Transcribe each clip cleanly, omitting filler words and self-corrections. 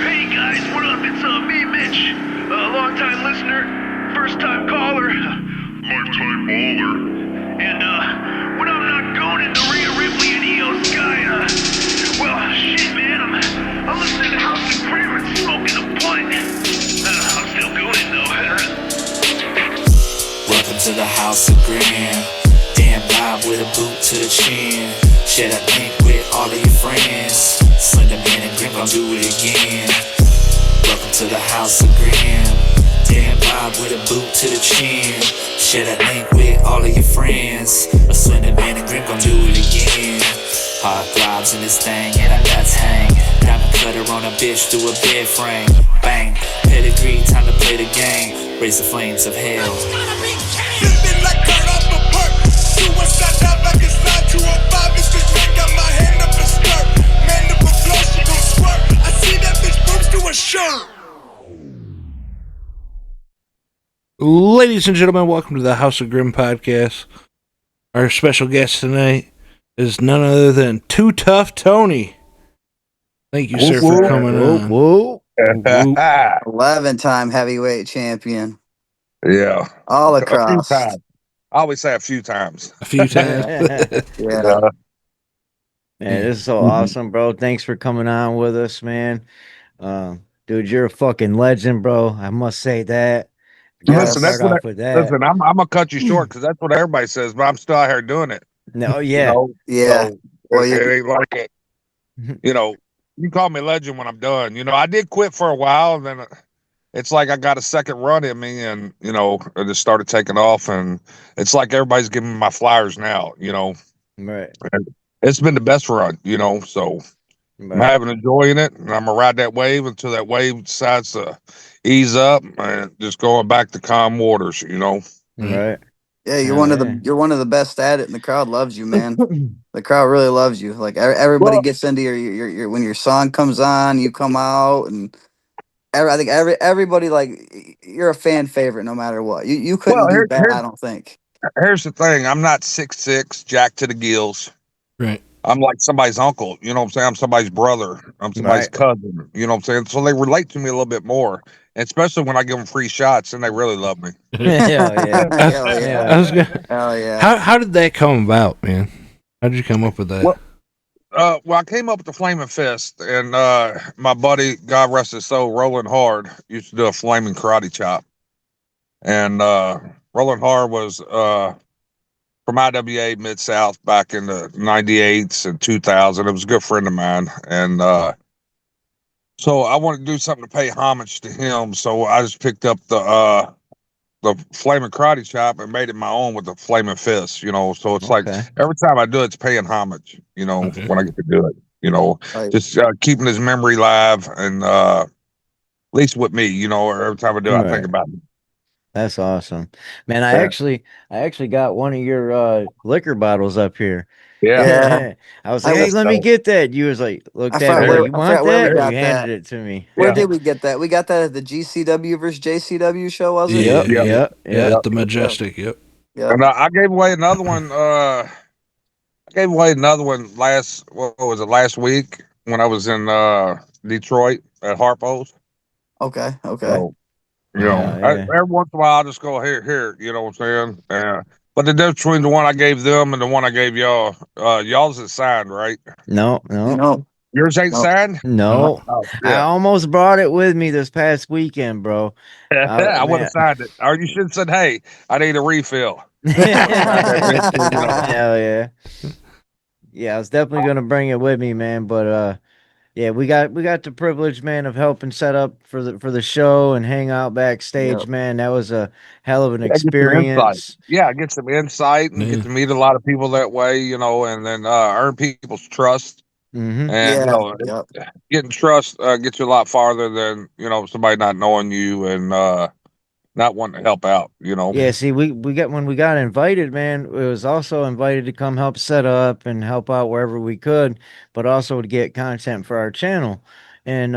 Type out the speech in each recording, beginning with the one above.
Hey guys, what up? It's me, Mitch. Long-time listener, first-time caller, lifetime baller. And when I'm not going into Rhea Ripley and Io Sky, well, shit, man, I'm listening to House of Prayer and smoking a blunt. I'm still doing it though. Welcome to the House of Grim. Damn vibe with a boot to the chin. Share that link with all of your friends. Slender Man and Grim gon' do it again. Welcome to the House of Grim. Damn vibe with a boot to the chin. Share that link with all of your friends. A Slender Man and Grim gon' do it again. Hard throbs in this thing and our nuts hang. Diamond cutter on a bitch through a bed frame. Bang, pedigree, time to play the game. Raise the flames of hell. Sipping like Kurt off a perk. Suicide dive like it's 9205. It's just man got my hand up a skirt. Man up a flow, she gon' squirt. I see that bitch boobs to a shirt. Ladies and gentlemen, welcome to the House of Grim podcast. Our special guest tonight is none other than Tuff Tony. Thank you, sir, for coming on. Whoa. 11-time heavyweight champion. Yeah. All A few across. times. I always say a few times. A few times. Yeah. Man, this is so awesome, bro. Thanks for coming on with us, man. Dude, you're a fucking legend, bro. I must say that. Yes. Listen, listen, I'm gonna cut you short because that's what everybody says, but I'm still out here doing it. No, yeah. You know? Yeah. So, Well, it ain't like it. You know, you call me legend when I'm done. You know, I did quit for a while, and then it's like I got a second run in me, and you know, I just started taking off, and it's like everybody's giving me my flowers now. You know, Right. and it's been the best run. You know, so. I'm Right. having enjoying it, and I'm gonna ride that wave until that wave decides to ease up and just going back to calm waters. You know. Right. Yeah, you're Oh, one of yeah. the one of the best at it, and the crowd loves you, man. The crowd really loves you. Like everybody Well- gets into your when your song comes on, you come out, and I think everybody, like, you're a fan favorite no matter what. You couldn't Well, do bad, I don't think. Here's the thing: I'm not 6'6", jacked to the gills. Right. I'm like somebody's uncle. You know what I'm saying? I'm somebody's brother. I'm somebody's Right. cousin. You know what I'm saying? So they relate to me a little bit more, and especially when I give them free shots, and they really love me. Hell yeah. Hell yeah. I was gonna, Hell yeah. how did that come about, man? How did you come up with that? Well, I came up with the Flaming Fist, and my buddy, God rest his soul, Rolling Hard, used to do a flaming karate chop. And Rolling Hard was from IWA Mid South back in the 98s and 2000. It was a good friend of mine, and so I wanted to do something to pay homage to him. So I just picked up the flaming karate chop and made it my own with the Flaming Fist. You know, so it's like Okay. every time I do it, it's paying homage. You know, Okay. when I get to do it. You know, Right. just keeping his memory alive, and at least with me. You know, every time I do, it, I think Right. about it. That's awesome. Man, I Yeah. actually got one of your liquor bottles up here. Yeah. Yeah. I was I like, hey, was- let me get that. You was like, looked I at forgot it, where- like, you I want forgot where we that? got You handed it to me. Where Yeah. did we get that? We got that at the GCW versus JCW show, was it? Yep, Yeah. yep, Yeah, yep. the Majestic. Yep. Yeah. And I gave away another one. I gave away another one last week when I was in Detroit at Harpo's. Okay. Okay. So, you know, Yeah. every once in a while, I'll just go here. You know what I'm saying? But the difference between the one I gave them and the one I gave y'all, y'all's is signed, right? No. Yours ain't No. signed? No. Oh, I yeah. almost brought it with me this past weekend, bro. I would man. have signed it. Or you should have said, hey, I need a refill. Hell yeah. Yeah, I was definitely gonna bring it with me, man. But yeah, we got the privilege, man, of helping set up for the show and hang out backstage, Yep. man. That was a hell of an Yeah, get some experience. Yeah, get some insight and Yeah. get to meet a lot of people that way, you know, and then earn people's trust. Mm-hmm. And you Yeah. know, Yep. getting trust gets you a lot farther than, you know, somebody not knowing you and not wanting to help out, you know. Yeah, see, we got when we got invited, man, it was also invited to come help set up and help out wherever we could, but also to get content for our channel. And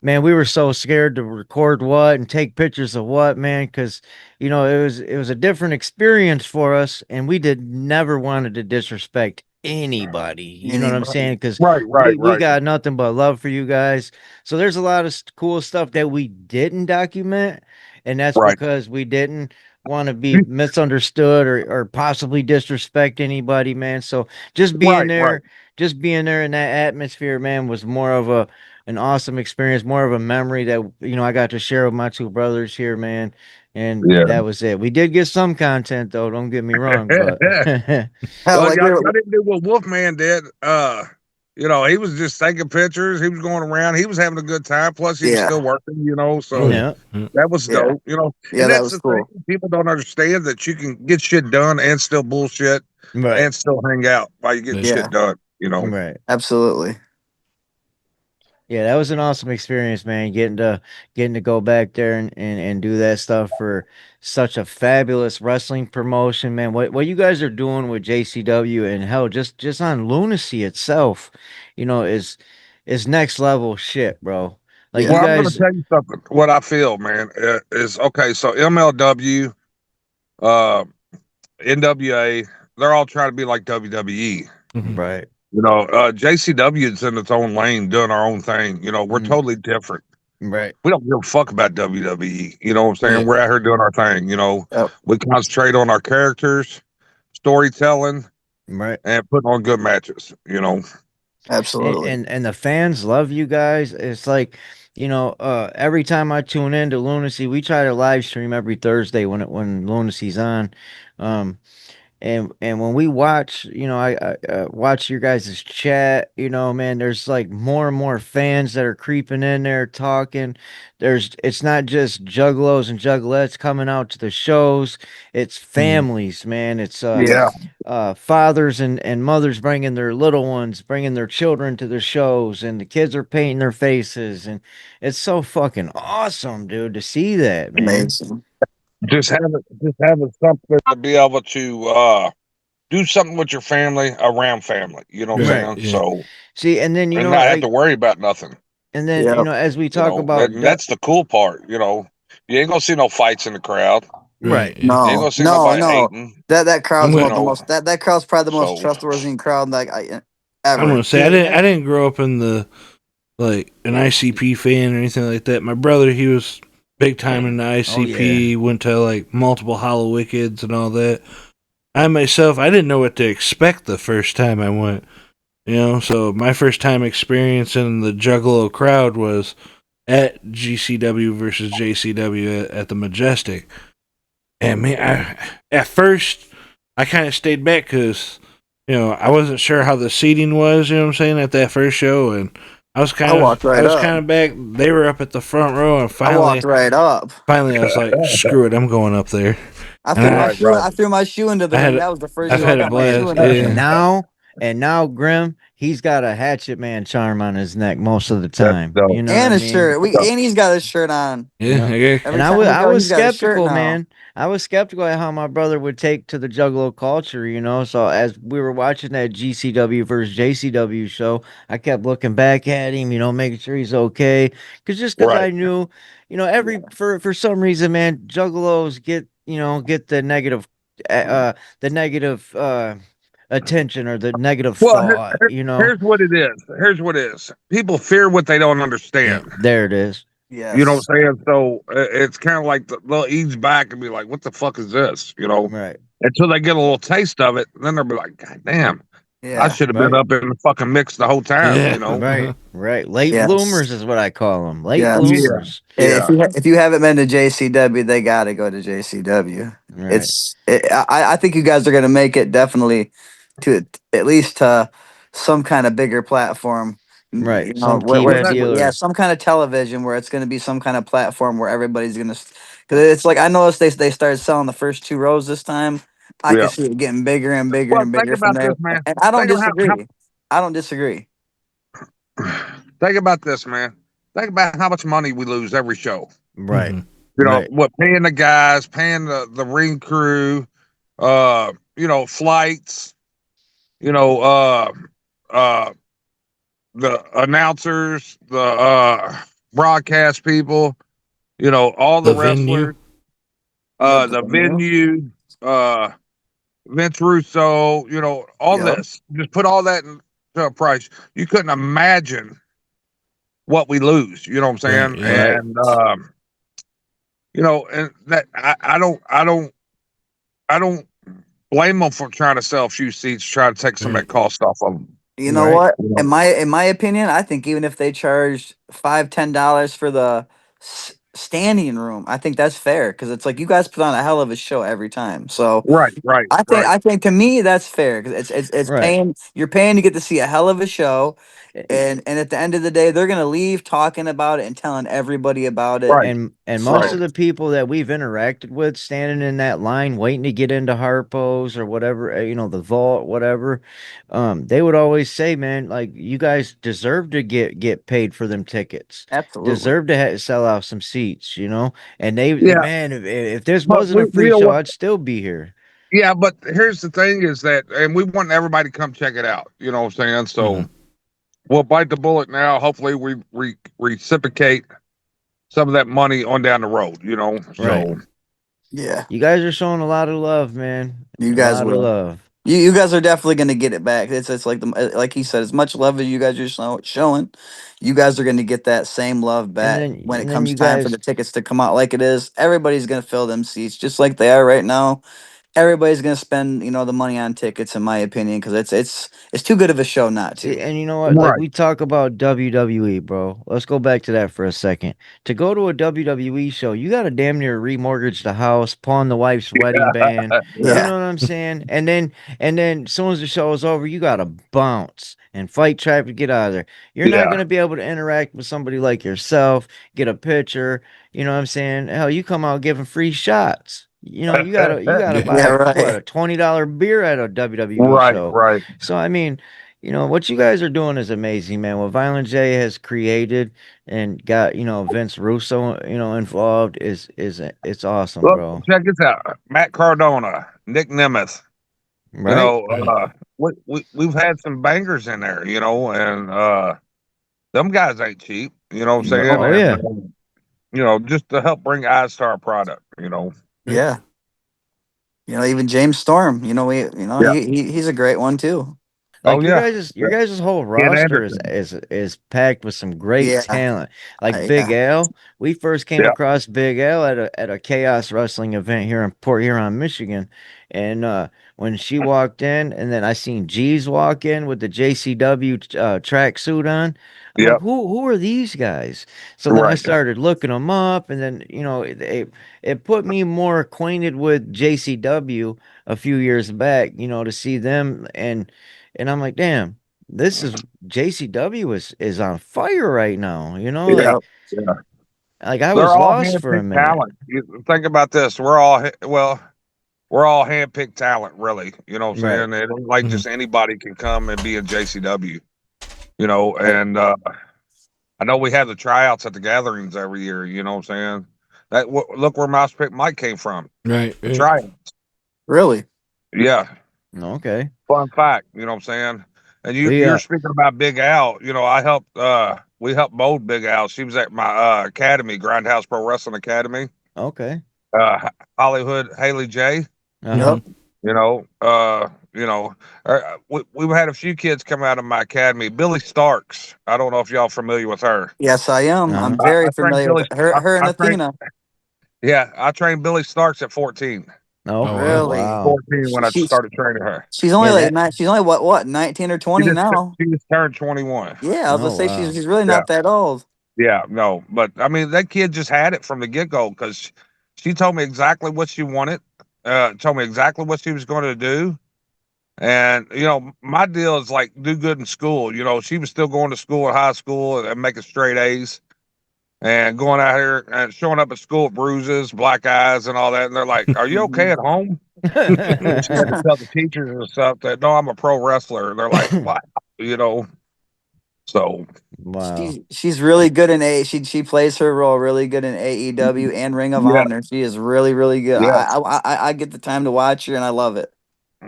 man, we were so scared to record what and take pictures of what, man, because it was a different experience for us, and we did never wanted to disrespect anybody. You know what I'm Anybody. saying? Because Right, we got nothing but love for you guys. So there's a lot of cool stuff that we didn't document, and that's right. because we didn't want to be misunderstood or possibly disrespect anybody, man. So Right, right. just being there in that atmosphere, man, was more of an awesome experience, more of a memory that I got to share with my two brothers here, man. And Yeah. that was it. We did get some content though, don't get me wrong, but Hell, Well, like y'all didn't do what Wolfman did. He was just taking pictures. He was going around. He was having a good time. Plus, he was yeah, still working. Oh, So yeah. yeah, Yeah. that was yeah, dope. yeah. And That that's was the thing. cool. People don't understand that you can get shit done and still bullshit right, and still hang out while you getting Yeah. shit Yeah, done. right. absolutely. Yeah, that was an awesome experience, man. Getting to go back there and do that stuff for such a fabulous wrestling promotion, man. What you guys are doing with JCW and hell, just on Lunacy itself, is next level shit, bro. Like you Yeah, Well, I'm going to guys, tell you something. What I feel, man, is okay. So MLW, uh, NWA, they're all trying to be like WWE. Mhm. right, JCW is in its own lane, doing our own thing. We're mm, totally different. right, We don't give a fuck about WWE. You know what I'm Yeah. saying? We're out here doing our thing. yep, We concentrate on our characters, storytelling, right. and putting on good matches. absolutely. And the fans love you guys. It's like, every time I tune in to Lunacy, we try to live stream every Thursday when Lunacy's on. Um, and when we watch, I watch your guys' chat, man, there's like more and more fans that are creeping in there talking. It's not just juggalos and juggalettes coming out to the shows. It's Mhm. families, man. It's Yeah, fathers and mothers bringing their little ones, bringing their children to the shows, and the kids are painting their faces, and it's so fucking awesome, dude, to see that, man. amazing. Just having something to be able to do something with your family around family. You know what I'm Right. Right. saying? Yeah. So See, and then and not have to like, worry about nothing. and then Yep, as we talk about, And that's the cool part. You ain't gonna see no fights in the crowd. Right. right, Yeah. You ain't gonna no, see no, nobody no. hating. That I'm crowd's You about with. the know, most. That crowd's probably the most so trustworthy crowd like I'm ever. gonna say see, I didn't grow up in the like an ICP fan or anything like that. My brother, he was big time in the oh yeah, ICP. Went to like multiple Hollow Wickeds and all that. I myself, I didn't know what to expect the first time I went. So my first time experiencing the Juggalo crowd was at GCW versus JCW at the Majestic. And man, at first I kind of stayed back because I wasn't sure how the seating was. You know what I'm saying, at that first show, and I walked I right was up. kind of back. They were up at the front row, and I walked right up. finally I was like, screw it, I'm going up there. I And threw my right, shoe. right. I threw my shoe into the I ring. had That was the first I've show I had a got my shoe blast. in that and ring. Yeah, now Grim, he's got a hatchet man charm on his neck most of the That's time. You dope. know what I And a mean? shirt. And he's got his shirt on. yeah. Yeah. And Every time we I go, was he's got a shirt skeptical, now. man. I was skeptical at how my brother would take to the Juggalo culture, So as we were watching that GCW versus JCW show, I kept looking back at him, making sure he's okay. Because Right. I knew, for some reason, man, Juggalos get the negative attention or the negative Well, thought. here's what it is. Here's what it is. People fear what they don't Yeah. understand. There it is. You know Yes. what I'm saying? So it's kind of like they'll ease back and be like, "What the fuck is this?" Right. Until they get a little taste of it, then they'll be like, "God damn, I Yeah. should have been Right. up in the fucking mix the whole time." Yeah. You know? Right, right. Late Yes. bloomers is what I call them. Late Yes. Yeah, bloomers. yeah. If you haven't been to JCW, they gotta go to JCW. Right, I think you guys are gonna make it definitely to at least to some kind of bigger platform. right. Where, Some Well, TV that deal yeah, or some kind of television where it's gonna be some kind of platform where everybody's gonna. Because it's like I noticed they started selling the first two rows this time. I yeah. can see it getting bigger and bigger Well, and think bigger from about this, there, man. and I don't Think about disagree. I don't disagree. think about this, man. Think about how much money we lose every show. right, right, What paying the guys, paying the ring crew, flights, you know, uh, uh, the announcers, the broadcast people, all the The venue. wrestlers, Yep. the venue, uh, Vince Russo, all Yep. this. Just put all that into a price. You couldn't imagine what we lose. You know what I'm Right, saying? yeah. Right. And and that I don't blame them for trying to sell a few seats, try to take some of that Right. cost off of them. You know Right. what? You In know? my opinion, I think even if they charged $5-10 for the standing room, I think that's fair because it's like you guys put on a hell of a show every time. So Right, right, right. I think to me that's fair because it's Right. paying, you're paying to get to see a hell of a show, And, and at the end of the day they're gonna leave talking about it and telling everybody about it. Right, and most So of the people that we've interacted with standing in that line waiting to get into Harpo's or whatever, the vault, whatever, they would always say, man, like you guys deserve to get paid for them tickets. absolutely. Deserve to sell out some seats. And they, yeah. man, if this But wasn't a we free don't show, want. I'd still be here. Yeah, but here's the thing: is that, and we want everybody to come check it out. You know what I'm saying? So Mhm. we'll bite the bullet now. Hopefully, we reciprocate some of that money on down the road. Right. So Yeah, You guys are showing a lot of love, man. you A guys lot of will. love. You guys are definitely going to get it back. It's like like he said, as much love as you guys are showing, you guys are going to get that same love And back then when it and then comes you time for the guys tickets to come out. Like it is, everybody's going to fill them seats just like they are right now. Everybody's going to spend the money on tickets, in my opinion, because it's too good of a show not to. And you know what? Like right, we talk about WWE, bro. Let's go back to that for a second. To go to a WWE show, you got to damn near remortgage the house, pawn the wife's wedding band. You yeah, Yeah, know what I'm saying? And then as soon as the show is over, you got to bounce and fight traffic to get out of there. You're not yeah, going to be able to interact with somebody like yourself, get a picture. You know what I'm saying? Hell, you come out giving free shots. You gotta Yeah. yeah, buy what, right. a $20 beer at a WWE right, show. right. So I mean, what you guys are doing is amazing, man. What Violent J has created and got, Vince Russo, involved is it's awesome, Look, bro. check this out: Matt Cardona, Nick Nemeth. You Right? know, Right. we've had some bangers in there. And them guys ain't cheap. You know what I'm No, saying? Oh And yeah. just to help bring eyes to our product. Right. yeah, even James Storm. Yeah. He's a great one too. Oh Like your yeah. guys' your guys' whole Ken roster is Anderson. is is packed with some great Yeah, talent. Like Big yeah, L, we first came Yeah. across Big L at a Chaos Wrestling event here in Port Huron, Michigan, and when she walked in, and then I seen G's walk in with the JCW tracksuit on. I'm like, Yep. who are these guys? So then I Right. started looking them up, and then it put me more acquainted with JCW a few years back. To see them and I'm like, damn, this is JCW is on fire right now. Yeah. yep, Yeah. Like I They're was all lost for a handpicked minute. talent. You think about this. We're all handpicked talent, really. You know what I'm Right. saying? It ain't like Mhm. just anybody can come and be in JCW. right. And I know we have the tryouts at the gatherings every year. You know what I'm saying? Look where Mouse Pick Mike came from. Right. The Right. tryout. Really. Yeah. Okay. Fun fact. You know what I'm saying? And We you're speaking about Big Al. I helped. We helped mold Big Al. She was at my academy, Grindhouse Pro Wrestling Academy. okay. Hollywood Haley J. Uh-huh. Yep. Mhm. You know, uh, you know, we've had a few kids come out of my academy. Billy Starks. I don't know if y'all familiar with her. Yes, I am. I'm Uh-huh. very I trained familiar with Billy. her. Her and I trained. Athena. Yeah, I trained Billy Starks at 14. Oh, Oh wow. Really. 14 when She, I she's started training her. she's only yeah, like that she's only what 19 or 20 now. She just turned 21. Yeah, I was gonna oh say wow. she's really Yeah, not that old. yeah, no, but I mean that kid just had it from the get go because she told me exactly what she wanted. Told me exactly what she was going to do. And my deal is like do good in school. She was still going to school at high school and making straight A's and going out here and showing up at school with bruises, black eyes, and all that. And they're like, "Are you okay at home?" And she had to tell the teachers and stuff that no, I'm a pro wrestler. And they're like, "What?" You know. So Wow. She's really good in she plays her role really good in AEW and Ring of yeah, Honor. She is really really good. yeah, I get the time to watch her and I love it.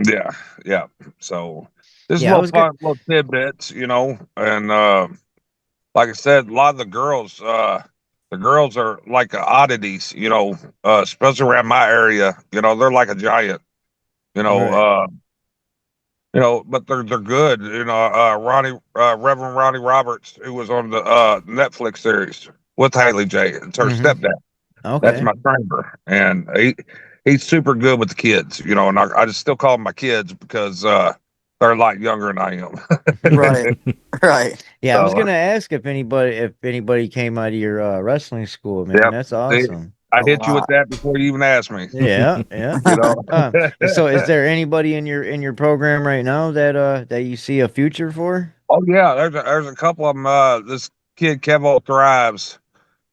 yeah, yeah. So this is a Yeah, I little was good. fun, little tidbits, and like I said, a lot of the girls are like oddities, especially around my area. They're like a giant. Right. But they're good. Reverend Ronnie Roberts, who was on the Netflix series with Haley J. It's her Mm-hmm. stepdad. That's Okay. my trainer, and he's super good with the kids. And I just still call them my kids because they're a lot younger than I am. Right. Right. Yeah, I was So gonna ask if anybody came out of your wrestling school, man. yep, That's see, awesome. I A hit you with lot. that before you even asked me. Yeah, yeah. You know. So is there anybody in your program right now that you see a future for? Oh yeah, there's a couple of them. This kid Kevo Thrives.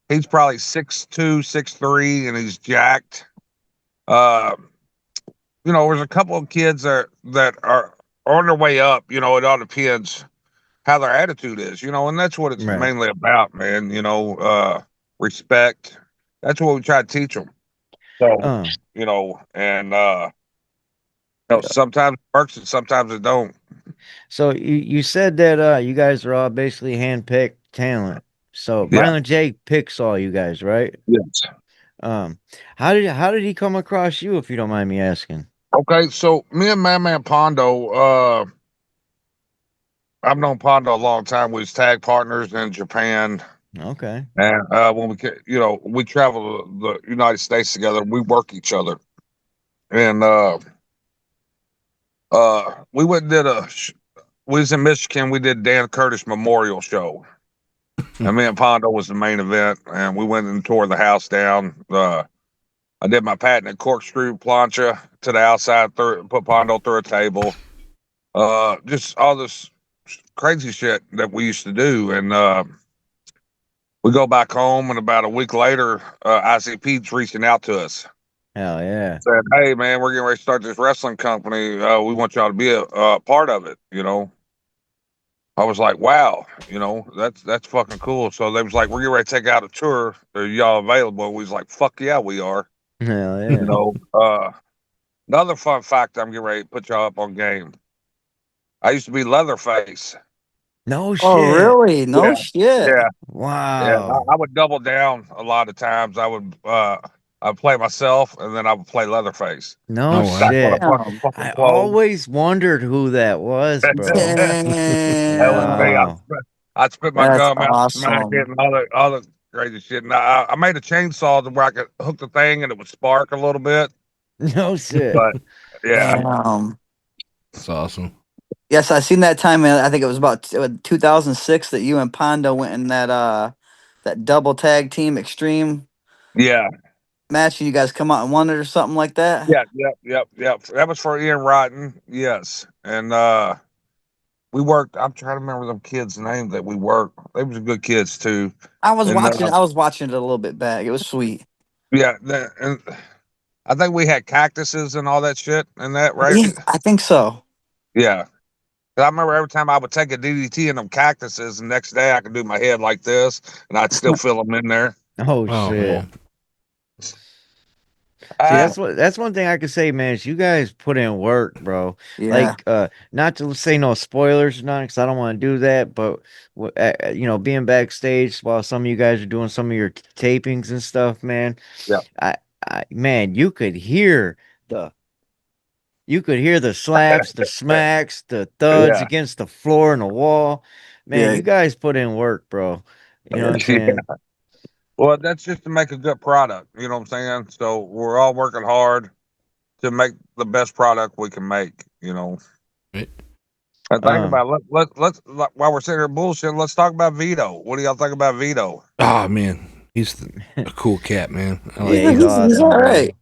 He's probably 6'2", 6'3", and he's jacked. Uh, there's a couple of kids that are on their way up. It all depends how their attitude is. And that's what it's Right. mainly about, man. Respect. That's what we try to teach them. So, Uh, and Yeah. sometimes it works and sometimes it don't. so you said that you guys are all basically handpicked talent. So Yeah. Violent J picks all you guys, right? Yes. Um, how did he come across you, if you don't mind me asking? Okay. So me and Man Pondo, I've known Pondo a long time. We was tag partners in Japan. Okay. And when we travel the United States together, we work each other. And we went and did we was in Michigan. We did Dan Curtis Memorial Show, and me and Pondo was the main event. And we went and tore the house down. I did my patented corkscrew plancha to the outside, put Pondo through a table. Just all this crazy shit that we used to do. And we go back home, and about a week later, ICP's reaching out to us. Hell yeah. Said, "Hey man, we're getting ready to start this wrestling company. We want y'all to be a part of it." I was like, "Wow, that's fucking cool." So they was like, "We're getting ready to take out a tour. Are y'all available?" We was like, "Fuck yeah, we are." Hell You yeah. know. Another fun fact, I'm getting ready to put y'all up on game. I used to be Leatherface. No Oh, shit. really? Yeah, No shit. yeah, yeah. Wow. I would double down a lot of times. I'd play myself, and then I would play Leatherface. No Oh wow. Back when I shit. put Damn. fucking I clothes. always wondered who that was, bro. That was me. Damn. I'd spit my That's gum out, smack it, awesome. and all the crazy shit. And I made a chainsaw to where I could hook the thing and it would spark a little bit. No shit. But yeah, Damn. That's awesome. Yes, I seen that time. I think it was about 2006 that you and Pondo went in that double tag team extreme yeah, match, and you guys come out and won it or something like that. yeah, yep. That was for Ian Rotten. Yes, and we worked. I'm trying to remember them kids' names that we worked. They was good kids too. I was And watching. I was watching it a little bit back. It was sweet. yeah, and I think we had cactuses and all that shit and that, right? Yeah, I think so. Yeah. 'Cause I remember every time I would take a DDT in them cactuses, the next day I could do my head like this, and I'd still feel them in there. Oh Oh shit. man. See, Ah, that's one thing I could say, man, is you guys put in work, bro. Yeah. Like, not to say no spoilers or not, because I don't want to do that, but being backstage while some of you guys are doing some of your tapings and stuff, man, yeah, man, the you could hear the slaps, the smacks, the thuds yeah, against the floor and the wall. Man, Yeah. you guys put in work, bro. You know what I'm yeah. saying? Well, that's just to make a good product. You know what I'm saying? So we're all working hard to make the best product we can make. Right. And think Um, about it. While we're sitting here bullshit, let's talk about Vito. What do y'all think about Vito? Oh man. A cool cat, man. I like yeah, Yeah, he's him. he's all awesome, bro. right.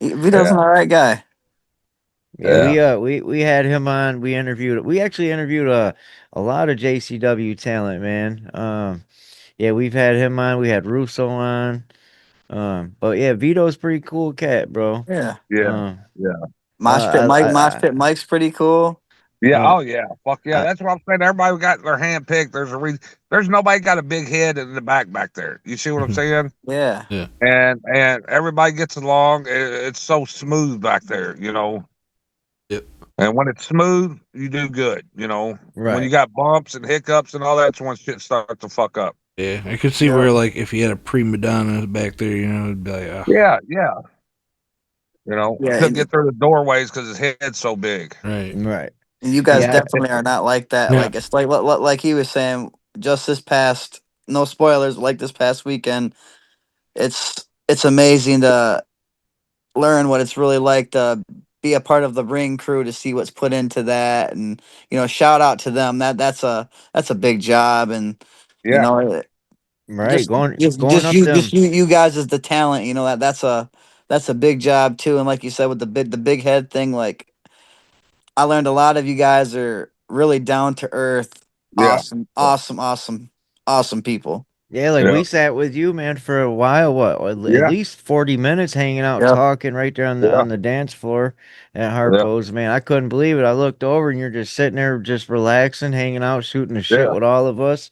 Vito's Yeah, an all right guy. Yeah, yeah, we had him on. We actually interviewed a lot of JCW talent, man. Yeah, we've had him on. We had Russo on. But yeah, Vito's pretty cool cat, bro. Yeah. yeah, Um, yeah. Mosh Pit Mike's pretty cool. Yeah. uh, Oh, yeah. Fuck yeah. Uh, That's what I'm saying. Everybody got their hand picked. There's a reason. There's nobody got a big head in the back there. You see what I'm saying? yeah. Yeah. And everybody gets along. It's so smooth back there. Yep. And when it's smooth, you do good. When you right. got bumps and hiccups and all that, that's when shit starts to fuck up. Yeah. I could see Yeah. where like if you had a prima donna back there, it'd be like, Yeah, yeah. You know, Yeah, couldn't get through the doorways because his head's so big. Right. Right. and you guys Yeah. definitely are not like that. Yeah. Like it's like he was saying, just this past, no spoilers, like this past weekend, it's amazing to learn what it's really like to be a part of the ring crew, to see what's put into that, and shout out to them. That's a big job, and you Yeah, know Right. just Going just going just up you just them. you guys as the talent, that's a big job too. And like you said with the big head thing, like I learned a lot of you guys are really down to earth, yeah, awesome, awesome, awesome, awesome people. Yeah, like yeah, we sat with you, man, for a while. What, at yeah, least 40 minutes hanging out, Yep. talking right there on the yeah, dance floor at yeah, Harpo's. Man, I couldn't believe it. I looked over and you're just sitting there, just relaxing, hanging out, shooting the shit yeah. with all of us.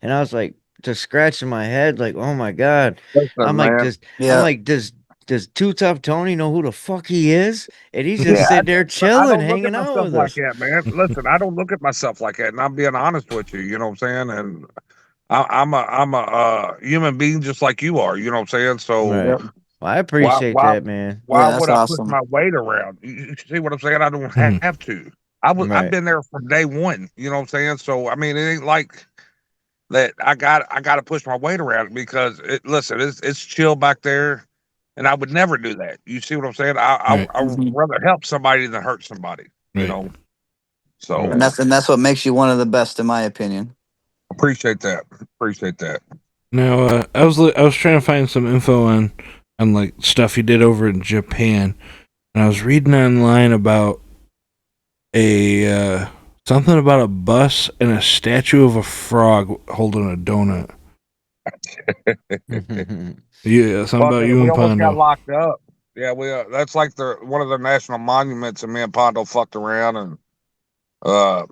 And I was like, just scratching my head, like, oh my god. I'm Listen, like, man. Yeah. does Two Tough Tony know who the fuck he is? And he's Yeah, just sitting there I chilling, don't look at hanging out myself with like us. that, man. Listen, I don't look at myself like that, and I'm being honest with you. You know what I'm saying? And I'm a human being just like you are. You know what I'm saying? So Right. Yep. Well, I why appreciate why that, man. why Yeah, that's would I push awesome. my weight around? You see what I'm saying? I don't Mhm. have to. I've Right. been there from day one. You know what I'm saying? So I mean, it ain't like that. I got to push my weight around because listen, it's chill back there, and I would never do that. You see what I'm saying? Right. I would Mhm. rather help somebody than hurt somebody. You Right. know. So And Right. that's what makes you one of the best, in my opinion. appreciate that. Appreciate that. Now, I was trying to find some info on like stuff you did over in Japan, and I was reading online about a something about a bus and a statue of a frog holding a donut. Yeah, something about Fucking, you we and almost got Pondo. locked up. Yeah, we that's like the one of the national monuments, and me and Pondo fucked around and uh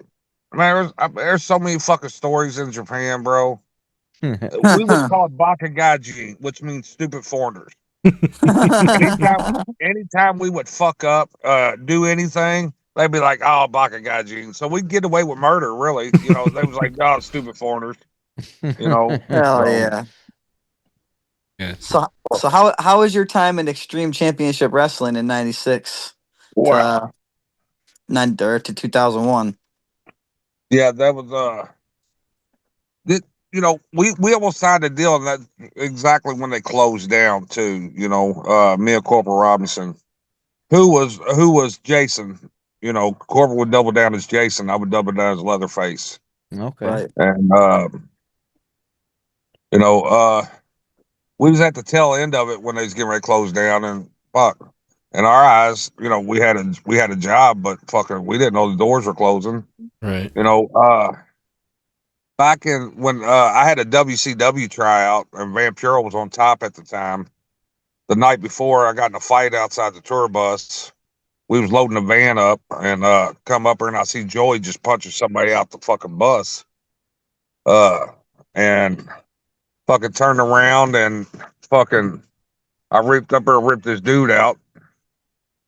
man, there's so many fucking stories in Japan, bro. We was called Bakagaji, which means stupid foreigners. Anytime, anytime we would fuck up, do anything, they'd be like, "Oh, Bakagaji." So we'd get away with murder, really. You know, they was like, "Oh, stupid foreigners." You know, Hell so yeah. Yeah. So how was your time in Extreme Championship Wrestling in '96 wow. to to 2001? Yeah, that was It, we almost signed a deal, and that exactly when they closed down too. Me and Corporal Robinson, who was Jason. Corporal would double down as Jason. I would double down as Leatherface, Okay. Right. and you know, uh, we was at the tail end of it when they was getting ready to close down, and fuck. In our eyes, we had a job, but fucking, we didn't know the doors were closing. Right. You know, back in when I had a WCW tryout and Vampiro was on top at the time. The night before, I got in a fight outside the tour bus. We was loading the van up and come up here and I see Joey just punching somebody out the fucking bus. Uh, and fucking turned around and fucking I reaped up there, ripped this dude out.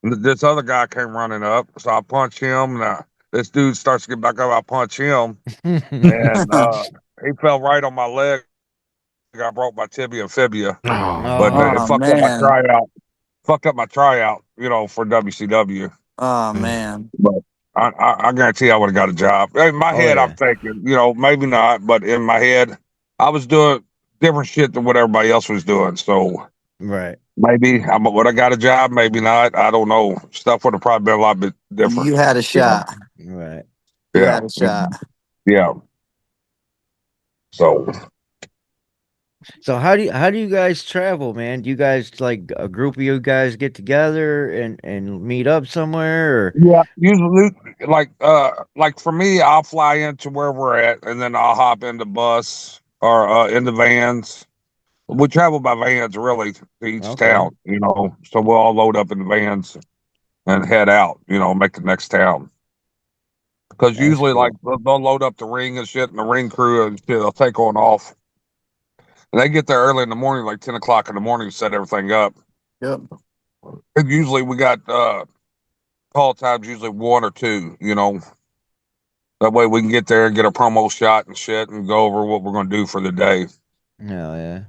This other guy came running up, so I punched him. And, this dude starts to get back up. I punch him, and he fell right on my leg. I broke my tibia and fibia, Oh but man. it Oh fucked up my man. tryout. Fucked up my tryout, for WCW. Oh Yeah. man. But I guarantee I would have got a job. In my Oh head, I'm yeah. thinking, maybe not, but in my head, I was doing different shit than what everybody else was doing. So Right. maybe I would have got a job, maybe not. I don't know. Stuff would have probably been a lot bit different. You had a You know? shot. Right. You Yeah. had a shot. Yeah. So So how do you guys travel, man? Do you guys like a group of you guys get together and meet up somewhere or yeah, usually like for me, I'll fly into where we're at, and then I'll hop in the bus or in the vans. We travel by vans really to each okay. town, so we'll all load up in the vans and head out, make the next town. Because That's usually, like, cool. they'll load up the ring and shit, and the ring crew and shit, they'll take on off. And they get there early in the morning, like 10 o'clock in the morning, to set everything up. Yep. And usually, we got call times, usually one or two, That way we can get there and get a promo shot and shit and go over what we're going to do for the day. Hell yeah.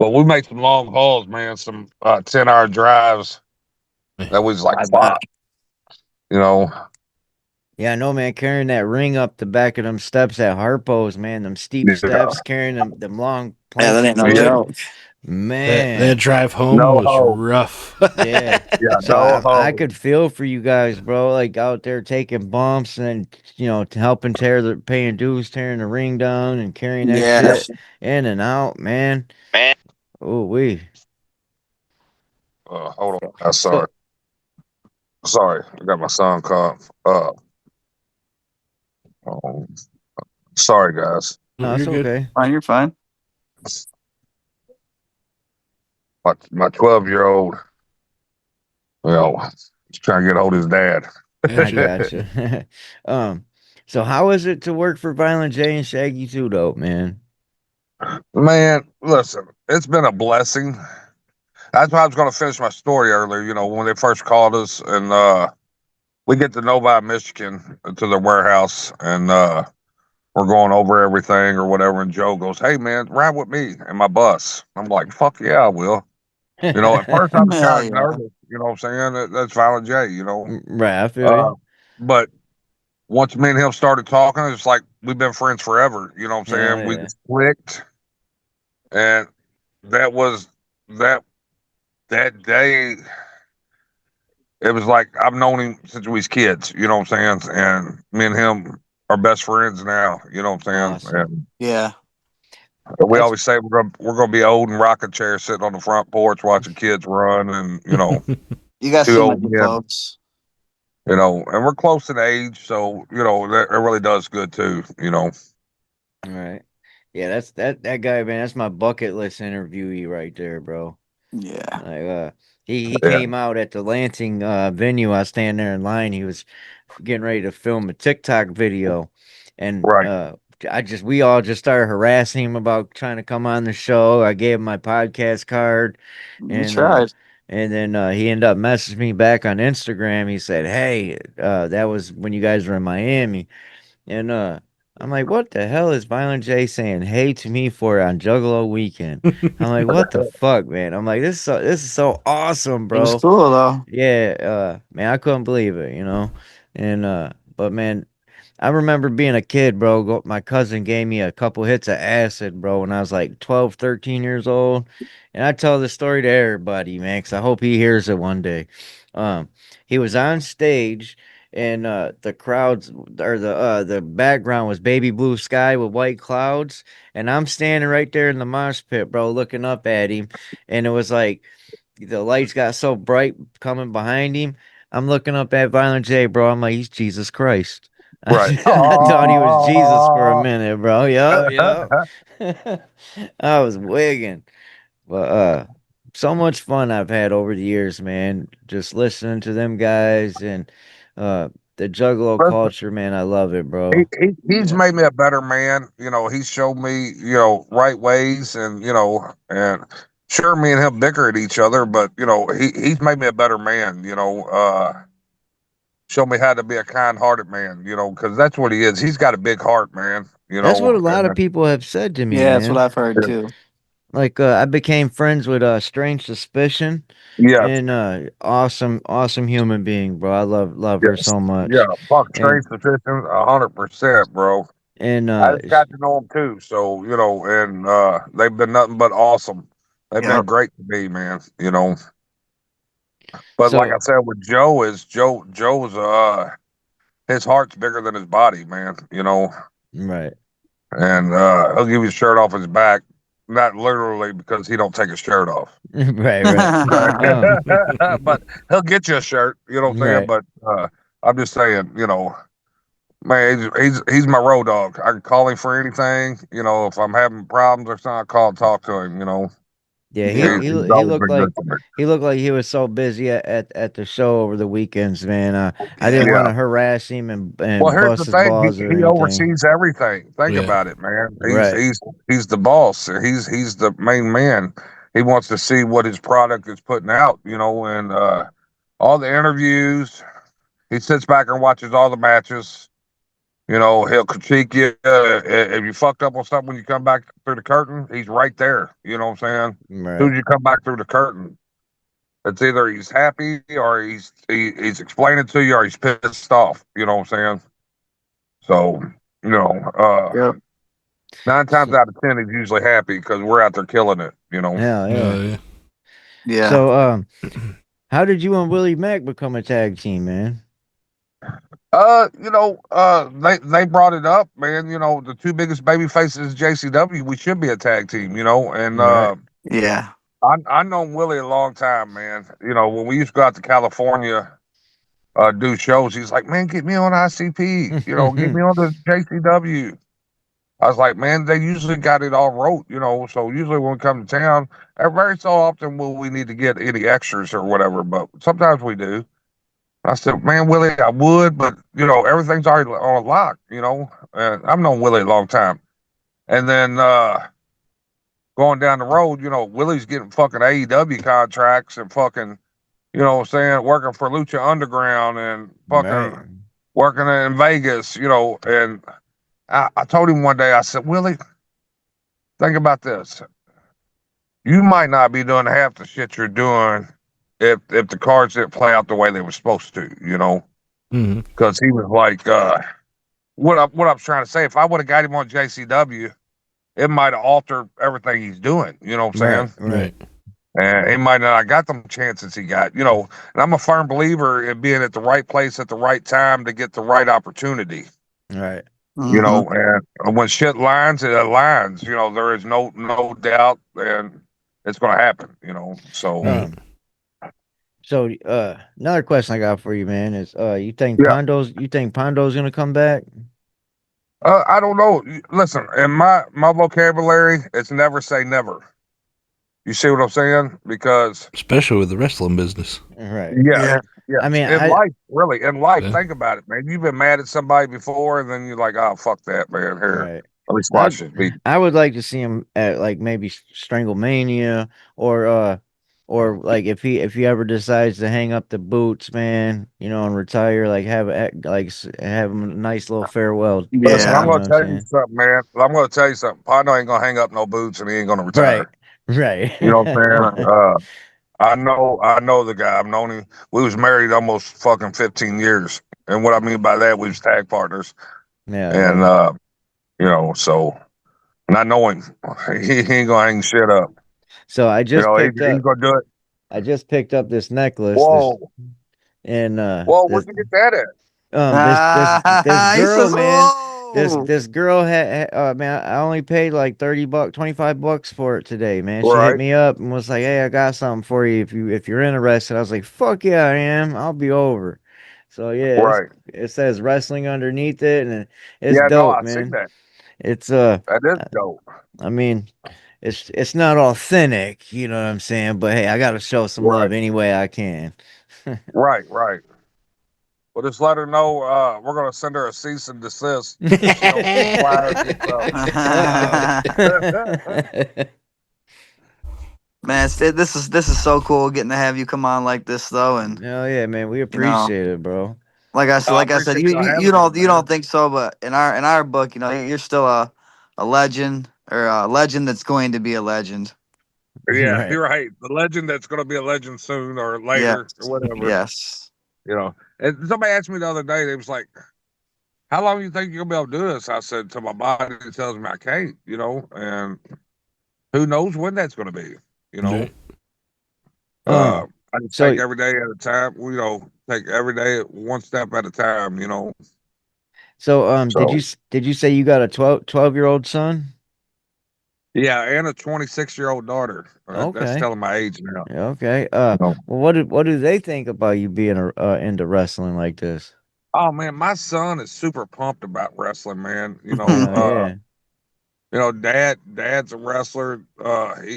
Well, we make some long hauls, man. Some 10-hour drives. That was like I fuck, bet. you know. Yeah, I know, man. Carrying that ring up the back of them steps at Harpo's, man. Them steep Yeah, steps, carrying them long Yeah, planks that of ain't no yeah. wood. joke. That Man, drive home No was hoe. rough. yeah. Yeah, So no I hoe. could feel for you guys, bro. Like out there taking bumps and helping paying dues, tearing the ring down and carrying that Yeah. shit Yes. in and out, man. Man. Oh, we. Hold on. I'm So sorry. Sorry, I got my son called. Um, sorry, guys. no, You're it's good. okay. Oh, you're fine. My 12-year-old, you know, he's trying to get hold of his dad. I Gotcha. gotcha. um, so how is it to work for Violent J and Shaggy too, dope, man? Man, listen, it's been a blessing. That's why I was going to finish my story earlier. You know, when they first called us, and we get to Novi, Michigan, to their warehouse, and we're going over everything or whatever. And Joe goes, "Hey, man, ride with me in my bus." I'm like, "Fuck yeah, I will." You know, at first I was Hell kind of yeah. nervous. You know what I'm saying? That's Violent J. Right, I feel Uh, you. but once me and him started talking, it's like we've been friends forever. You know what I'm Hell saying? We yeah. just clicked, and that was that that day. It was like I've known him since we was kids. You know what I'm saying? And me and him are best friends now. You know what I'm saying? Awesome. Yeah. And we That's always say we're gonna be old in rocking chairs, sitting on the front porch watching kids run, and You guys two seem like old you're men. close. And we're close in age, so that it really does good too. all right. Yeah, that guy, man. That's my bucket list interviewee right there, bro. Yeah. Like, he Yeah, came out at the Lansing venue. I was standing there in line. He was getting ready to film a TikTok video, and right, we all just started harassing him about trying to come on the show. I gave him my podcast card, You and tried. then he ended up messaging me back on Instagram. He said, "Hey, that was when you guys were in Miami." And I'm like, what the hell is Violent J saying hey to me for on Juggalo weekend? I'm like, what the fuck, man? I'm like, this is so awesome, It was bro. cool though. Yeah, man, I couldn't believe it. And but man, I remember being a kid, bro. My cousin gave me a couple hits of acid, bro, when I was like 12, 13 years old. And I tell this story to everybody, man, because I hope he hears it one day. Um, he was on stage, and the crowds or the background was baby blue sky with white clouds, and I'm standing right there in the mosh pit, bro, looking up at him, and it was like the lights got so bright coming behind him. I'm looking up at Violent J, bro. I'm like, he's Jesus Christ. right. I thought he was Jesus for a minute, bro. Yup, yup. I was wigging. But so much fun I've had over the years, man. Just listening to them guys and uh the juggalo Listen, culture, man. I love it, he, bro. he's Yeah. made me a better man. He showed me right ways, and sure, me and him bicker at each other, but he's made me a better man. Show me how to be a kind-hearted man. Because that's what he is. He's got a big heart, man. That's what a lot of And people have said to me, Yeah, that's what man. I've heard too. Like I became friends with Strange Suspicion, yes, and awesome human being, bro. I love her yes, so yeah. much. Buck And Trace Sufficient, 100%, bro. and I just got to know them too. So, and they've been nothing but awesome. They've been Yep. great to me, man. But like so I said, with Joe is Joe's his heart's bigger than his body, man. right. And he'll give you a shirt off his back, not literally because he don't take his shirt off. Right, right. Um, But he'll get you a shirt, you know what I'm saying? right. But I'm just saying, man, he's my road dog. I can call him for anything. If I'm having problems or something, I call and talk to him. Yeah, Yep. He's he always looked been like good to me. he was so busy at the show over the weekends, man. I didn't Yeah. want Yeah. to harass him Well, and here's bust the his thing. balls or He anything. oversees everything. Think Yeah. about it, man. He's Right. he's he's the boss. He's the main man. He wants to see what his product is putting out, and all the interviews. He sits back and watches all the matches. You know, he'll critique you. If you fucked up on something when you come back through the curtain, he's right there. You know what I'm saying? As soon Right. as you come back through the curtain, it's either he's happy or he's explaining to you or he's pissed off. You know what I'm saying? So, you know, Yep. 9 times So, out of 10, he's usually happy because we're out there killing it. You know? hell yeah. Yeah. Yeah. So how did you and Willie Mack become a tag team, man? They brought it up, man. You know, the two biggest baby faces JCW, we should be a tag team, you know. And Right. Yeah. I known Willie a long time, man. You know, when we used to go out to California, do shows, he's like, man, get me on ICP, you know, get me on the JCW. I was like, man, they usually got it all wrote, you know. So usually when we come to town, very so often will we need to get any extras or whatever, but sometimes we do. I said, man, Willie, I would, but you know, everything's already on lock, you know. And I've known Willie a long time. And then going down the road, you know, Willie's getting fucking AEW contracts and fucking, you know what I'm saying, working for Lucha Underground and Right. fucking working in Vegas, you know. And I told him one day, I said, Willie, think about this. You might not be doing half the shit you're doing if the cards didn't play out the way they were supposed to, you know. Mhm. Because he was like, what I'm trying to say, if I would have got him on JCW, it might have altered everything he's doing. You know what I'm Right. saying? Right. And he might not have got them chances he got. You know, and I'm a firm believer in being at the right place at the right time to get the right opportunity. Right. You Mm-hmm. know, and when shit lines, it aligns. You know, there is no doubt, and it's going to happen. You know, so Right. So another question I got for you, man, is yeah. You think Pondo's gonna come back? I don't know. Listen, in my vocabulary, it's never say never. You see what I'm saying? Because Especially with the wrestling business. Right. yes, Yeah. yes. I mean In I life, really, in life, Yeah. think about it, man. You've been mad at somebody before, and then you're like, "Oh, fuck that, man. Here, right. let me I squash this beat." I would like to see him at like maybe Stranglemania or like if he ever decides to hang up the boots, man, you know, and retire, like have him a nice little farewell Listen, tag, I'm Yeah. you know gonna what I'm tell you saying? something, man. I'm gonna tell you something. Pano ain't gonna hang up no boots, and he ain't gonna Right. retire. Right. You know what I'm saying? I know the guy. I've known him. We was married almost fucking 15 years, and what I mean by that, we was tag partners, Yeah, and yeah. you know, so and I know him. He ain't gonna hang shit up. So You know, he's gonna do it. I just picked up this necklace, this Whoa, and whoa, this where'd you get that at? this He girl, says, man, "Whoa." this girl man, I only paid like 30 bucks, 25 bucks for it today, man. She hit Right, me up and was like, hey, I got something for you if you're interested. I was like, fuck yeah, I am, I'll be over. So yeah, right. it says wrestling underneath it, and it's Yeah, no, dope, I see man. that. It's That is dope. I mean, it's not authentic, you know what I'm saying, but hey, I gotta show some Right, love any way I can. right. Well, just let her know we're gonna send her a cease and desist if she don't quit flying herself. Man, this is so cool getting to have you come on like this though, and Hell yeah, man. We you know, appreciate it, bro. I like I said, appreciate y'all having me, you man. don't think so, but in our book, you know, you're still a legend or a legend that's going to be a legend. Yeah, Right. you're right. The legend that's gonna be a legend soon or Yeah. later or whatever. Yes. You know. And somebody asked me the other day, they was like, how long do you think you're gonna be able to do this? I said, till my body tells me I can't, you know, and who knows when that's gonna be, you know. Right. Uh I just So take every day at a time, you know, take every day one step at a time, you know. So did you say you got a 12-year-old son? yeah, and a 26-year-old daughter. That's Okay. telling my age now. Okay. You know. Well, what do they think about you being into wrestling like this? Oh man, my son is super pumped about wrestling, man. Hell yeah. You know, dad's a wrestler.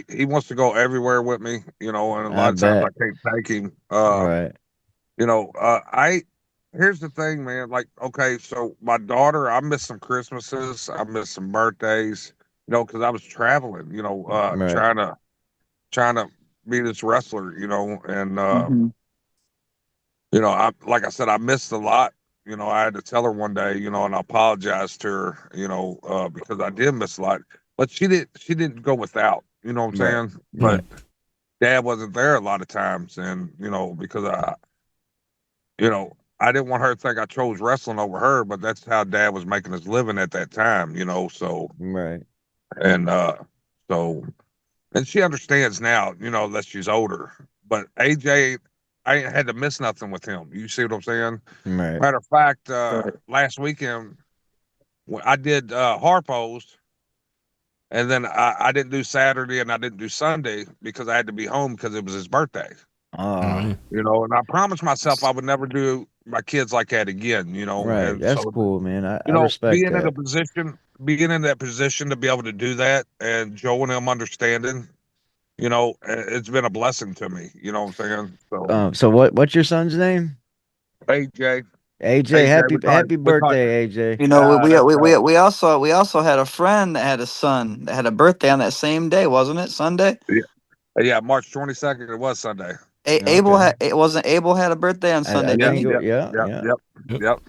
He wants to go everywhere with me, you know, and a I lot of times I bet. can't take him. Right. You know, I here's the thing, man. Like, okay, so my daughter, I miss some Christmases, I miss some birthdays, you know, because I was traveling, you know, Right. trying to be this wrestler, you know, and Hmm. you know, I like I said, I missed a lot. You know, I had to tell her one day, you know, and I apologized to her, you know, because I did miss a lot. But she didn't go without, you know what Right. I'm saying? But Right. dad wasn't there a lot of times, and you know, because you know, I didn't want her to think I chose wrestling over her, but that's how dad was making his living at that time, you know. So Right. and so and she understands now, you know, that she's older. But AJ, I ain't had to miss nothing with him. You see what I'm saying? Right. Matter of fact, Right. last weekend when I did Harpo's, and then I didn't do Saturday and I didn't do Sunday because I had to be home because it was his birthday. Oh, You know, and I promised myself I would never do my kids like that again. You know, right. and That's so cool, man. you I know, respect that. being in that position to be able to do that, and Joe and him understanding, you know, it's been a blessing to me. You know what I'm saying? So So what's your son's name? AJ, AJ. AJ, Happy we call birthday, AJ. You know, that's we also had a friend that had a son that had a birthday on that same day, wasn't it? Sunday. yeah, March 22nd. It was Sunday. Abel Okay. had it wasn't Abel had a birthday on I Sunday, Yep, didn't think he? yep, yeah, yep, yeah. yep, Yep. yep.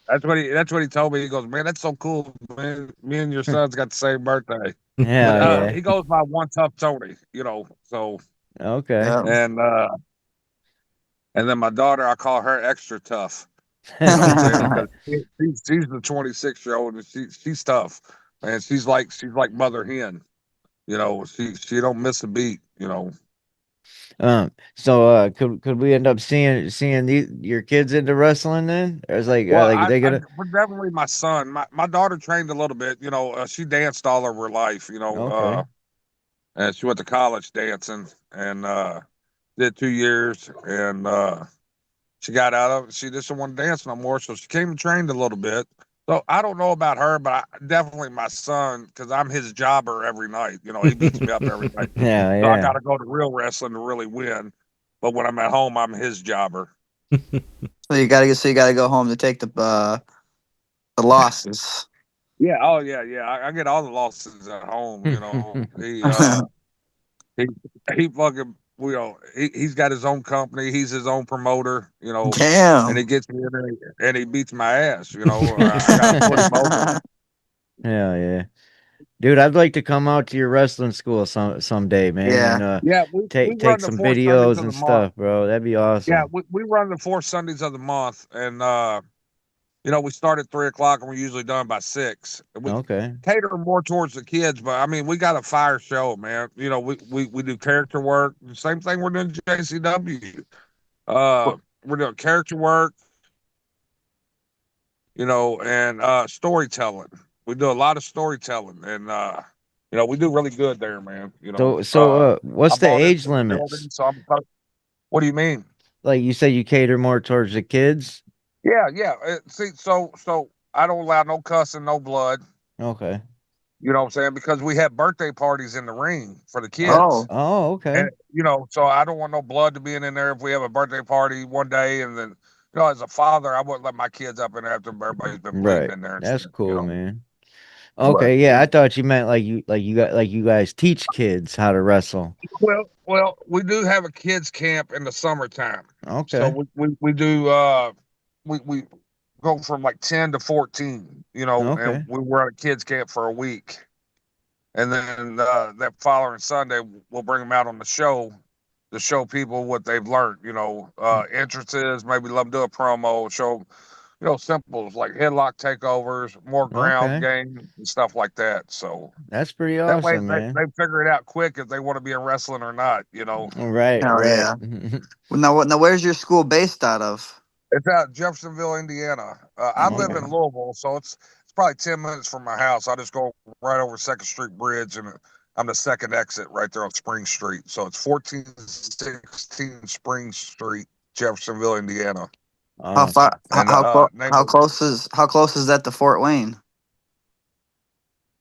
That's what he told me. He goes, man, that's so cool, man. Me and your son's got the same birthday. But Hell yeah. he goes by one Tuff Tony, you know. So Okay. Yeah. and and then my daughter, I call her extra tough. You know what I'm saying? Because she's the 26-year-old and she's tough, and she's like mother hen. You know, she don't miss a beat. You know. So could we end up seeing your kids into wrestling then? Or is Well, like they I gonna for definitely my son. My daughter trained a little bit. You know, she danced all of her life. You know, okay. and she went to college dancing and did 2 years and she got out of it. She just didn't want to dance no more, so she came and trained a little bit. So I don't know about her, but definitely my son because I'm his jobber every night. You know, he beats me up every night, Yeah, so I got yeah. to go to real wrestling to really win. But when I'm at home, I'm his jobber. So you gotta go home to take the losses. Yeah. Oh yeah. Yeah. I get all the losses at home. You know, he he fucking you know he's got his own company. He's his own promoter. You know, and he Damn. gets me in there and he beats my ass. You know, I got to put him over. Hell yeah. Dude, I'd like to come out to your wrestling school someday, man, Yeah. and Yeah, we take run the some 4 Sundays videos of the and month. stuff, bro. That'd be Yeah, awesome. we run the 4 Sundays of the month, and you know we start at 3 o'clock, and we're usually done by 6. And we Okay. cater more towards the kids, but I mean we got a fire show, man. You know we do character work. The same thing we're doing JCW. We're doing character work, you know, and storytelling. We do a lot of storytelling, and you know we do really good there, man. You know, I What's the bought age into the limits? building, so I'm. What do you mean? Like you say you cater more towards the kids? Yeah, yeah. See, so I don't allow no cussing, no blood. Okay. You know what I'm saying? Because we have birthday parties in the ring for the kids, Oh. Oh, and okay. you know, so I don't want no blood to be in there if we have a birthday party one day, and then you know, as a father, I wouldn't let my kids up in there after everybody's been bleeding Right. in there and That's shit. You cool, know, man. but Okay, yeah, I thought you meant like you guys teach kids how to wrestle. well, we do have a kids camp in the summertime, so Okay. we do we go from like 10 to 14, you know, and Okay. we were at a kids camp for a week. And then that following Sunday, we'll bring them out on the show to show people what they've learned. You know, entrances, maybe let them do a promo, show you know simples like headlock takeovers, more ground Okay. game and stuff like that. So That's pretty that way awesome, man. they figure it out quick if they want to be in wrestling or not. You know, Right, Hell right. yeah. Well, now where's your school based out of? it's out of Jeffersonville, Indiana. I live in Okay. Louisville, so it's probably 10 minutes from my house. I just go right over Second Street Bridge, and I'm the second exit right there on Spring Street. So it's 1416 Spring Street, Jeffersonville, Indiana. How Awesome. far? And name of How close is that to Fort Wayne?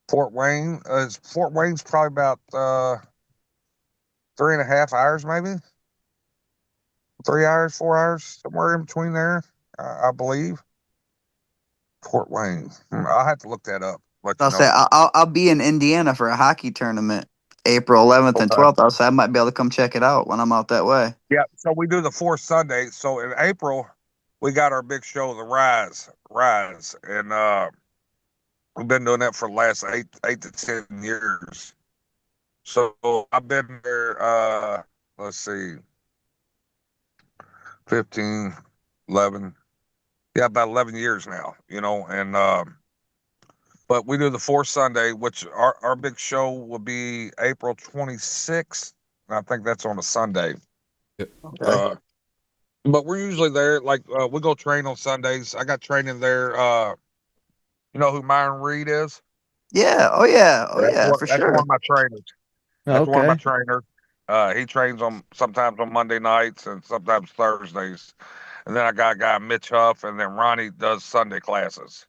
Fort Wayne. Fort Wayne's probably about 3.5 hours, maybe 3 hours, 4 hours, somewhere in between there. I believe Fort Wayne. I'll have to look that up. Let you I'll say know. I'll be in Indiana for a hockey tournament, April 11th and Okay. 12th. I'll say I might be able to come check it out when I'm out that way. Yeah, so we do the 4 Sundays. So in April, we got our big show, the Rise, and we've been doing that for the last 8 to 10 years. So I've been there. Let's see, 15, 11. Yeah, about 11 years now. And but we do the fourth Sunday, which our big show will be April 26th. And I think that's on a Sunday. Okay. But we're usually there. Like we go train on Sundays. I got training there. You know who Myron Reed is? Yeah. Oh yeah. Oh That's yeah. one. For That's one sure. of my trainers. That's one of my Okay. trainers. He trains on sometimes on Monday nights and sometimes Thursdays. And then I got a guy Mitch Huff, and then Ronnie does Sunday classes.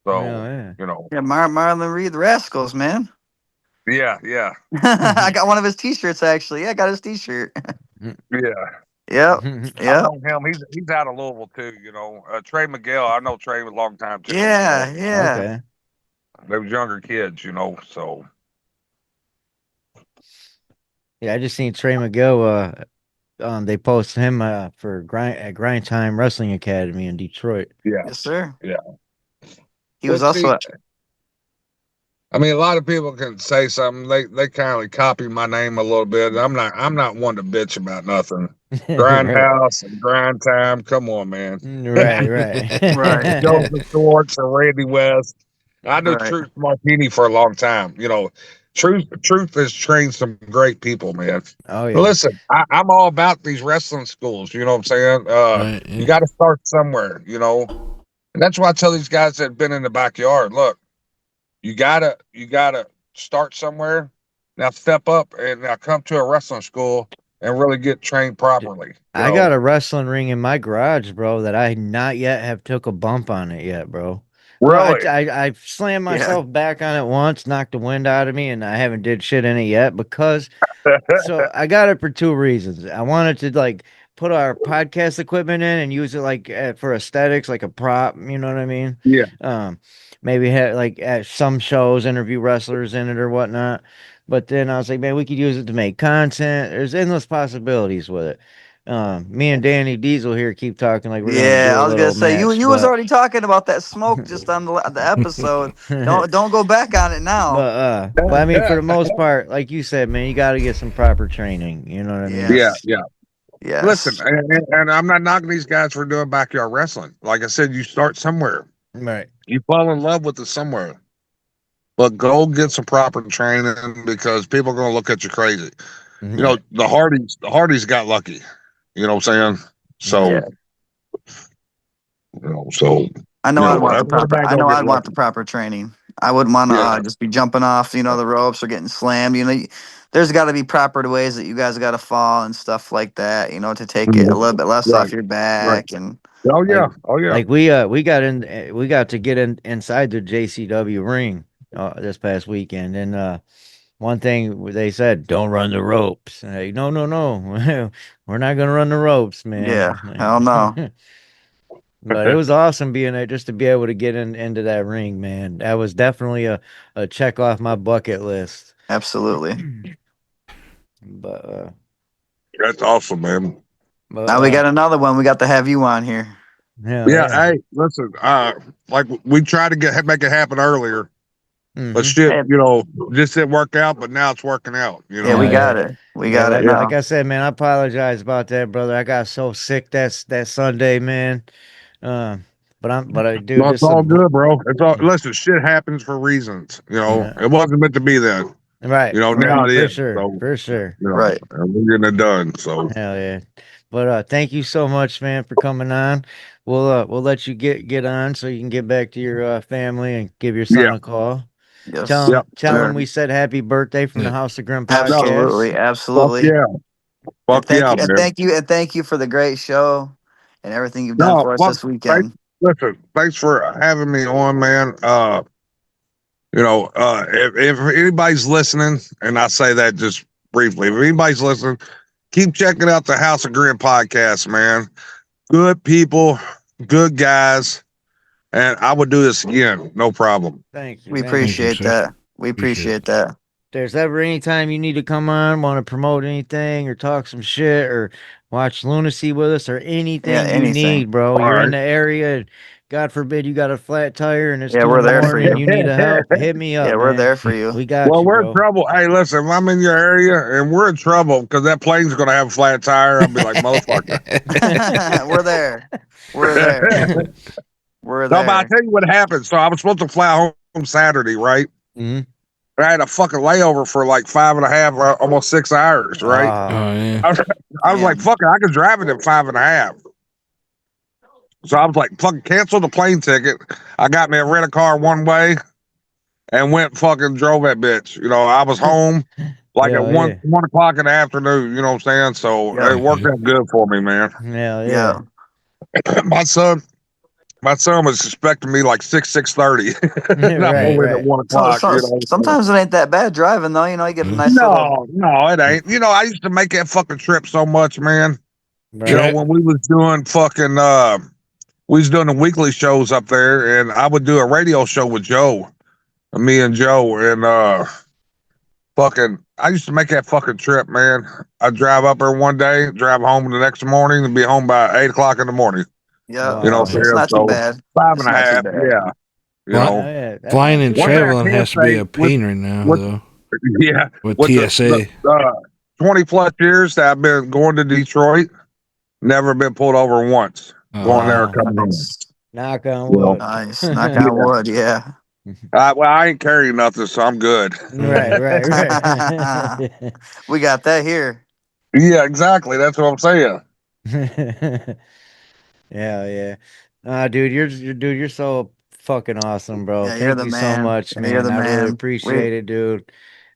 Yeah, So yeah. Yeah. Marlon Reed, the Rascals, man. yeah. I got one of his T-shirts actually. Yeah, I got his T-shirt. Yeah. Yep. I've Yep. known him. He's out of Louisville too. Trey Miguel. I know Trey a long time too. Yeah. Yeah. Okay. They was younger kids. So Yeah, I just seen Trey McGill. They posted him for Grind Time Wrestling Academy in Detroit. yeah, Yes, sir. yeah. He Well, was see, also. I mean, a lot of people can say something. They kind of copy my name a little bit. I'm not one to bitch about nothing. Right. Grindhouse and Grind Time. Come on, man. Right, Right. right. Joseph Schwartz and Randy West. I knew Right. Truth Martini for a long time. Truth has trained some great people, man. Oh But yeah. listen, I'm all about these wrestling schools. You know what I'm saying? Right. You Yeah. got to start somewhere. And that's why I tell these guys that have been in the backyard, look, you gotta start somewhere. Now step up and now come to a wrestling school and really get trained properly. I got a wrestling ring in my garage, bro, that I not yet have took a bump on it yet, bro. Well, Really? I slammed Yeah. myself back on it once, knocked the wind out of me, and I haven't did shit in it yet because so I got it for two reasons. I wanted to like put our podcast equipment in and use it like for aesthetics, like a prop. You know what I mean? Yeah. Um, maybe have like at some shows interview wrestlers in it or whatnot. But then I was like, man, we could use it to make content. There's endless possibilities with it. Me and Danny Diesel here keep talking like we're gonna Yeah, do a I was gonna little say you match, you was but already talking about that smoke just on the episode. Don't go back on it now. but I mean for the most part, like you said, man, you got to get some proper training. You know what I mean? Yeah, Yes. yeah. Listen, Yes. and I'm not knocking these guys for doing backyard wrestling. Like I said, you start somewhere. Right. You fall in love with it somewhere. But go get some proper training because people are gonna look at you crazy. Right. The Hardys got lucky. You know what I'm saying? So, Right. Yeah. so I know I'd want the proper. everybody I don't know get I'd want the lucky. proper training. I wouldn't want to Yeah. just be jumping off, the ropes or getting slammed. There's got to be proper ways that you guys got to fall and stuff like that. To take it a Mhm. little bit less Right. off your Right. back and Oh Like yeah. Oh yeah. like we got to get inside the JCW ring this past weekend, and one thing they said, don't run the ropes. Like, no, no, no, we're not gonna run the ropes, yeah, man. hell no. But it was awesome being there just to be able to get into that ring, man. That was definitely a check off my bucket list. Absolutely. But That's awesome, man. Now we got another one. We got to have you on here. hell Yeah. yeah. Hey, listen. Like we tried to make it happen earlier, but Mm-hmm. shit, Hey, just didn't work out. But now it's working out. yeah, we Hell yeah. got it. We Yeah, got it like now. I said, man, I apologize about that, brother. I got so sick that Sunday, man. Uh, but I do No, it's this a all good, bro. It's all listen. Shit happens for reasons. yeah, It wasn't meant to be that. right, Right. Now it for is. sure, So for sure. Right. and we're getting it done. So Hell yeah. But thank you so much, man, for coming on. We'll let you get on so you can get back to your family and give your son yeah, a call. Yes, yeah. Tell him sir. we said happy birthday from the Yeah. House of Grim No, podcast. Absolutely. fuck Absolutely. yeah, And fuck thank yeah, you. And man. thank you. And thank you for the great show and everything you've done No, for us fuck. this Thanks, weekend. listen. Thanks for having me on, man. If anybody's listening, and I say that just briefly, if anybody's listening, keep checking out the House of Grin podcast, man. Good people, good guys, and I would do this again, no problem. Thank you, We thank Thank you. you, appreciate sir. that. We Appreciate appreciate it. that. there's ever any time you need to come on, want to promote anything or talk some shit or watch Lunacy with us or anything you anything. need, bro. All You're in right. the area. And God forbid you got a flat tire and it's Yeah, two we're in the there for morning and you. you need a help. Hit me up, Yeah, we're man. there for you. We got Well, you, we're in bro. trouble. Hey, listen, if I'm in your area and we're in trouble because that plane's going to have a flat tire, I'll be like, motherfucker. We're there. We're there. We're No, but I'll there. tell you what happened. So I was supposed to fly home Saturday, right? Mhm. I had a fucking layover for like 5.5, almost 6 hours, right? Oh Ah, yeah. I was like, Damn. fuck it, I could drive it in 5.5. So I was like, fucking cancel the plane ticket. I got me a rent a car one way and went fucking drove that bitch. You know, I was home like at hell yeah. 1 o'clock in the afternoon, you know what I'm saying? So Yep. it worked out good for me, man. Hell Yeah. yeah. my son was suspecting me like 6:30. Not Right, moving at right. 1 o'clock, you know. Sometimes it ain't that bad driving though. You know, you get a nice little. No, it ain't. You know, I used to make that fucking trip so much, man. You know, Right. when we was doing fucking we was doing the weekly shows up there, and I would do a radio show with Joe, me and Joe, and fucking I used to make that fucking trip, man. I'd drive up there one day, drive home the next morning, and be home by 8 o'clock in the morning. Yeah, You know Wow. what I'm it's saying? not too So bad. five It's and a not too half, bad. yeah. You Well, know, Oh, yeah, that's Flying not and too one thing bad. I traveling can has to be say a pain right now, with though. yeah, With with TSA. 20 plus years that I've been going to Detroit, never been pulled over once. Going there and Wow. coming home. Nice. Knock on You know, wood. Nice. Knock on yeah. wood. Yeah. Well, I ain't carrying nothing, so I'm good. Right, right, right. We got that here. Yeah, exactly. That's what I'm saying. Hell yeah. Dude, you're so fucking awesome, bro. Yeah, you're Thank the you so man. much, Yeah, you're man. the I really man. We appreciate it, dude.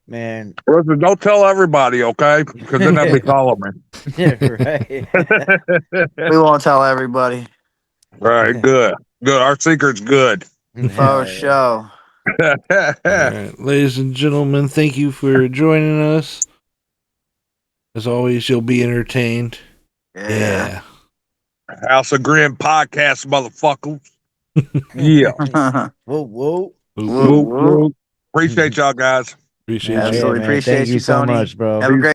Man. Listen, don't tell everybody, okay? Because then they'll be calling me. Yeah, right. we won't tell everybody. All right, good. Good. Our secret's good. For Hell yeah. sure. All right, ladies and gentlemen, thank you for joining us. As always, you'll be entertained. Yeah. House of Grim podcast, motherfuckers. Yeah. Whoa, whoa. Woo, Whoop, woo. whoop. Appreciate y'all guys. Appreciate Hell you. yeah, Absolutely man. Thank appreciate you you, so Tony. much, bro. Have a great